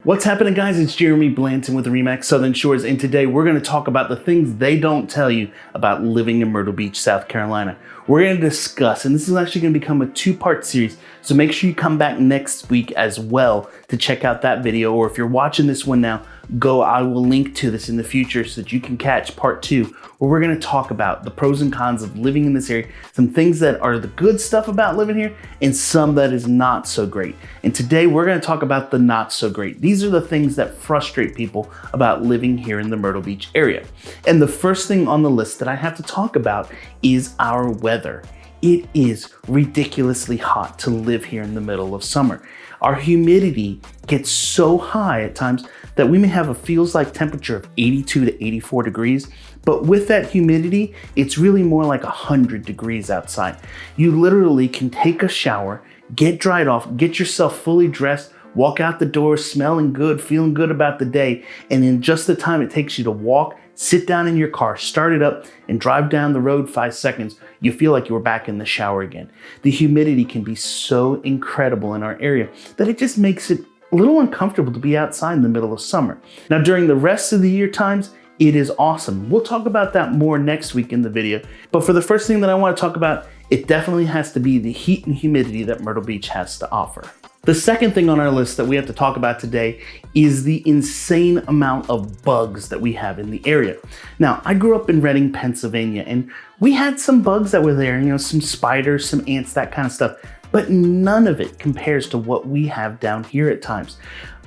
What's happening, guys? It's Jeremy Blanton with RE/MAX Southern Shores, and today we're going to talk about the things they don't tell you about living in Myrtle Beach, South Carolina. We're going to discuss, and this is actually going to become a two-part series, so make sure you come back next week as well to check out that video, or if you're watching this one now, I will link to this in the future so that you can catch part 2, where we're going to talk about the pros and cons of living in this area, some things that are the good stuff about living here, and some that is not so great. And today we're going to talk about the not so great. These are the things that frustrate people about living here in the Myrtle Beach area. And the first thing on the list that I have to talk about is our weather. It is ridiculously hot to live here in the middle of summer. Our humidity gets so high at times that we may have a feels like temperature of 82 to 84 degrees, but with that humidity, it's really more like 100 degrees outside. You literally can take a shower, get dried off, get yourself fully dressed, walk out the door smelling good, feeling good about the day, and in just the time it takes you to walk, sit down in your car, start it up, and drive down the road 5 seconds, you feel like you were back in the shower again. The humidity can be so incredible in our area that it just makes it a little uncomfortable to be outside in the middle of summer. Now, during the rest of the year times, it is awesome. We'll talk about that more next week in the video. But for the first thing that I want to talk about, it definitely has to be the heat and humidity that Myrtle Beach has to offer. The second thing on our list that we have to talk about today is the insane amount of bugs that we have in the area. Now, I grew up in Reading, Pennsylvania, and we had some bugs that were there, some spiders, some ants, that kind of stuff, but none of it compares to what we have down here at times.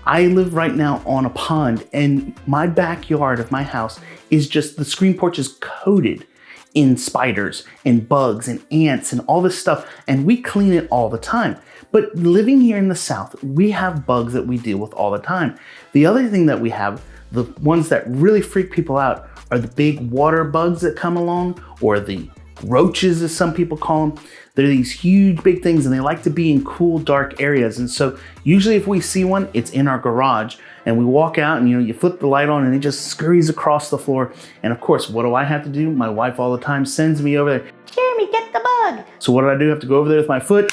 I live right now on a pond, and my backyard of my house is just, the screen porch is coated in spiders and bugs and ants and all this stuff, and we clean it all the time. But living here in the South, we have bugs that we deal with all the time. The other thing that we have, the ones that really freak people out, are the big water bugs that come along, or the roaches as some people call them. They're these huge big things, and they like to be in cool, dark areas. And so usually if we see one, it's in our garage, and we walk out and you flip the light on and it just scurries across the floor. And of course, what do I have to do? My wife all the time sends me over there, "Jeremy, get the bug." So what do? I have to go over there with my foot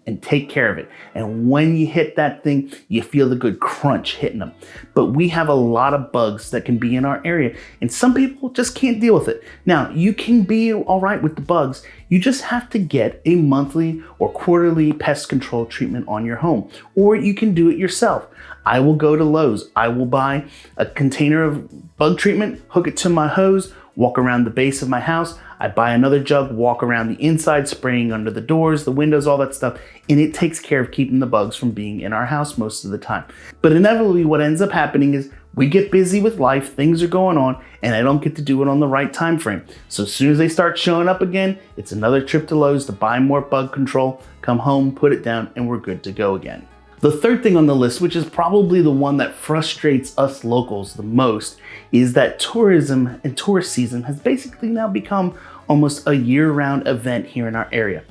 and take care of it. And when you hit that thing, you feel the good crunch hitting them. But we have a lot of bugs that can be in our area, and some people just can't deal with it. Now, you can be all right with the bugs. You just have to get a monthly or quarterly pest control treatment on your home, or you can do it yourself. I will go to Lowe's. I will buy a container of bug treatment, hook it to my hose, walk around the base of my house. I buy another jug, walk around the inside, spraying under the doors, the windows, all that stuff, and it takes care of keeping the bugs from being in our house most of the time. But inevitably, what ends up happening is we get busy with life, things are going on, and I don't get to do it on the right time frame. So as soon as they start showing up again, it's another trip to Lowe's to buy more bug control, come home, put it down, and we're good to go again. The third thing on the list, which is probably the one that frustrates us locals the most, is that tourism and tourist season has basically now become almost a year-round event here in our area.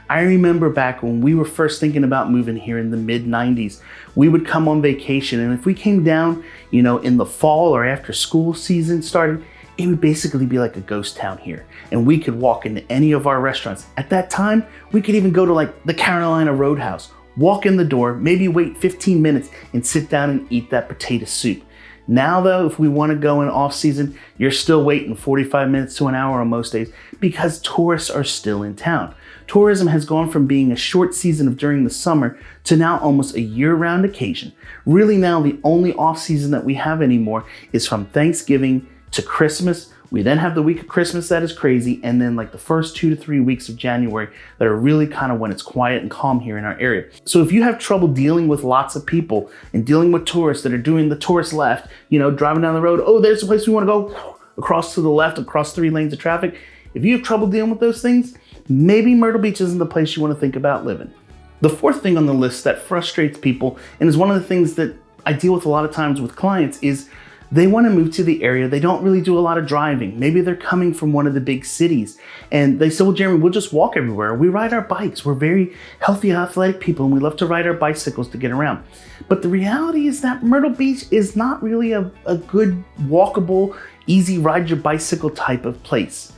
I remember back when we were first thinking about moving here in the mid-90s, we would come on vacation, and if we came down, in the fall or after school season started, it would basically be like a ghost town here, and we could walk into any of our restaurants. At that time, we could even go to like the Carolina Roadhouse, walk in the door, maybe wait 15 minutes and sit down and eat that potato soup. Now though, if we want to go in off season, you're still waiting 45 minutes to an hour on most days because tourists are still in town. Tourism has gone from being a short season of during the summer to now almost a year-round occasion. Really now the only off season that we have anymore is from Thanksgiving to Christmas. We then have the week of Christmas that is crazy, and then like the first 2 to 3 weeks of January that are really kind of when it's quiet and calm here in our area. So if you have trouble dealing with lots of people and dealing with tourists that are doing the tourist left, driving down the road, oh, there's the place we want to go, across to the left, across 3 lanes of traffic. If you have trouble dealing with those things, maybe Myrtle Beach isn't the place you want to think about living. The fourth thing on the list that frustrates people, and is one of the things that I deal with a lot of times with clients, is they want to move to the area. They don't really do a lot of driving. Maybe they're coming from one of the big cities and they say, well, Jeremy, we'll just walk everywhere. We ride our bikes. We're very healthy, athletic people, and we love to ride our bicycles to get around. But the reality is that Myrtle Beach is not really a good walkable, easy ride your bicycle type of place.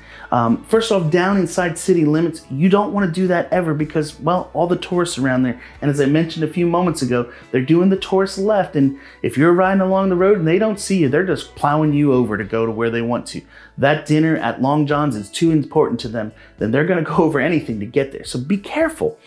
First off, down inside city limits, you don't want to do that ever because, well, all the tourists around there. And as I mentioned a few moments ago, they're doing the tourist left. And if you're riding along the road and they don't see you, they're just plowing you over to go to where they want to. That dinner at Long John's is too important to them. Then they're going to go over anything to get there. So be careful.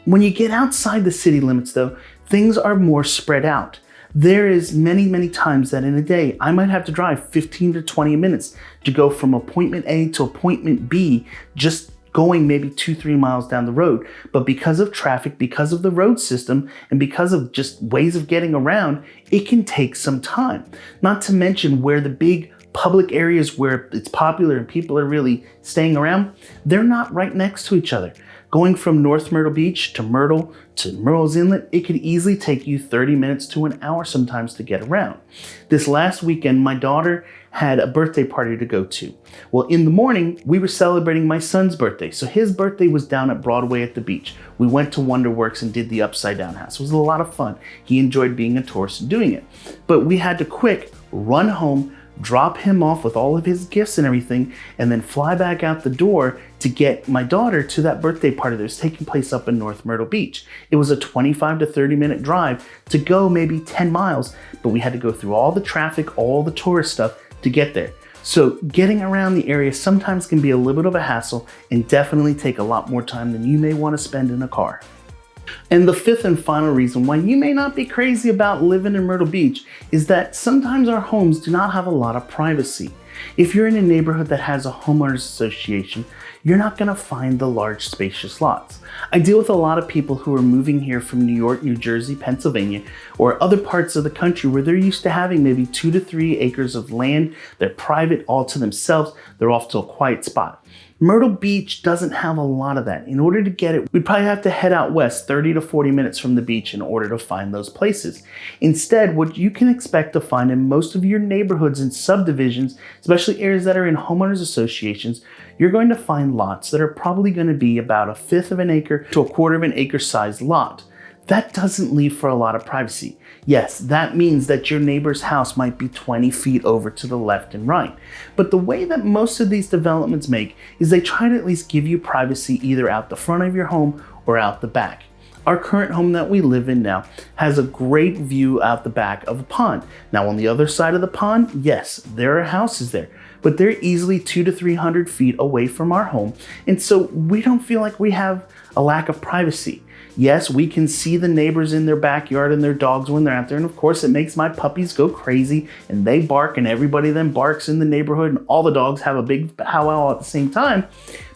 When you get outside the city limits, though, things are more spread out. There is many times that in a day, I might have to drive 15 to 20 minutes to go from appointment A to appointment B, just going maybe 2-3 miles down the road. But because of traffic, because of the road system, and because of just ways of getting around, it can take some time. Not to mention where the big public areas where it's popular and people are really staying around, they're not right next to each other. Going from North Myrtle Beach to Myrtle's Inlet, it could easily take you 30 minutes to an hour sometimes to get around. This last weekend, my daughter had a birthday party to go to. Well, in the morning, we were celebrating my son's birthday. So his birthday was down at Broadway at the beach. We went to Wonderworks and did the Upside Down House. It was a lot of fun. He enjoyed being a tourist and doing it. But we had to quick run home, drop him off with all of his gifts and everything, and then fly back out the door to get my daughter to that birthday party that was taking place up in North Myrtle Beach. It was a 25 to 30 minute drive to go maybe 10 miles, but we had to go through all the traffic, all the tourist stuff to get there. So getting around the area sometimes can be a little bit of a hassle and definitely take a lot more time than you may want to spend in a car. And the fifth and final reason why you may not be crazy about living in Myrtle Beach is that sometimes our homes do not have a lot of privacy. If you're in a neighborhood that has a homeowners association, you're not going to find the large spacious lots. I deal with a lot of people who are moving here from New York, New Jersey, Pennsylvania, or other parts of the country where they're used to having maybe 2 to 3 acres of land. They're private all to themselves. They're off to a quiet spot. Myrtle Beach doesn't have a lot of that. In order to get it, we'd probably have to head out west 30 to 40 minutes from the beach in order to find those places. Instead, what you can expect to find in most of your neighborhoods and subdivisions, especially areas that are in homeowners associations, you're going to find lots that are probably going to be about 1/5 of an acre to 1/4 of an acre sized lot. That doesn't leave for a lot of privacy. Yes, that means that your neighbor's house might be 20 feet over to the left and right. But the way that most of these developments make is they try to at least give you privacy either out the front of your home or out the back. Our current home that we live in now has a great view out the back of a pond. Now on the other side of the pond, yes, there are houses there, but they're easily 200 to 300 feet away from our home. And so we don't feel like we have a lack of privacy. Yes, we can see the neighbors in their backyard and their dogs when they're out there. And of course, it makes my puppies go crazy and they bark and everybody then barks in the neighborhood and all the dogs have a big powwow at the same time.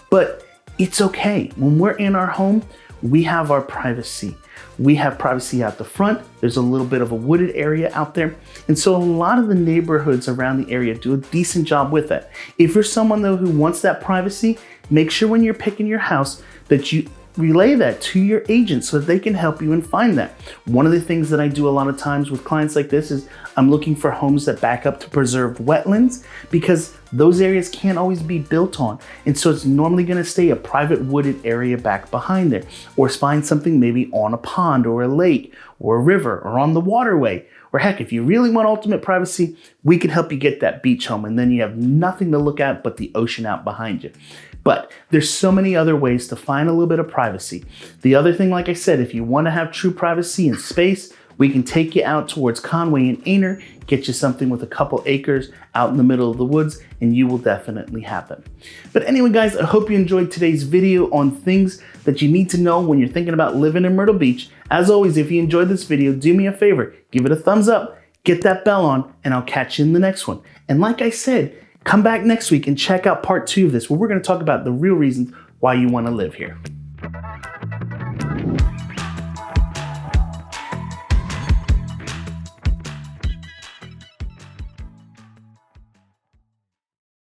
But it's okay. When we're in our home, we have our privacy. We have privacy out the front. There's a little bit of a wooded area out there. And so a lot of the neighborhoods around the area do a decent job with that. If you're someone though who wants that privacy, make sure when you're picking your house that you relay that to your agent so that they can help you and find that. One of the things that I do a lot of times with clients like this is I'm looking for homes that back up to preserved wetlands because those areas can't always be built on. And so it's normally going to stay a private wooded area back behind there, or find something maybe on a pond or a lake or a river or on the waterway. Or heck, if you really want ultimate privacy, we can help you get that beach home and then you have nothing to look at but the ocean out behind you. But there's so many other ways to find a little bit of privacy. The other thing, like I said, if you want to have true privacy and space, we can take you out towards Conway and Aner, get you something with a couple acres out in the middle of the woods, and you will definitely have them. But anyway, guys, I hope you enjoyed today's video on things that you need to know when you're thinking about living in Myrtle Beach. As always, if you enjoyed this video, do me a favor, give it a thumbs up, get that bell on, and I'll catch you in the next one. And like I said, come back next week and check out part 2 of this, where we're going to talk about the real reasons why you want to live here.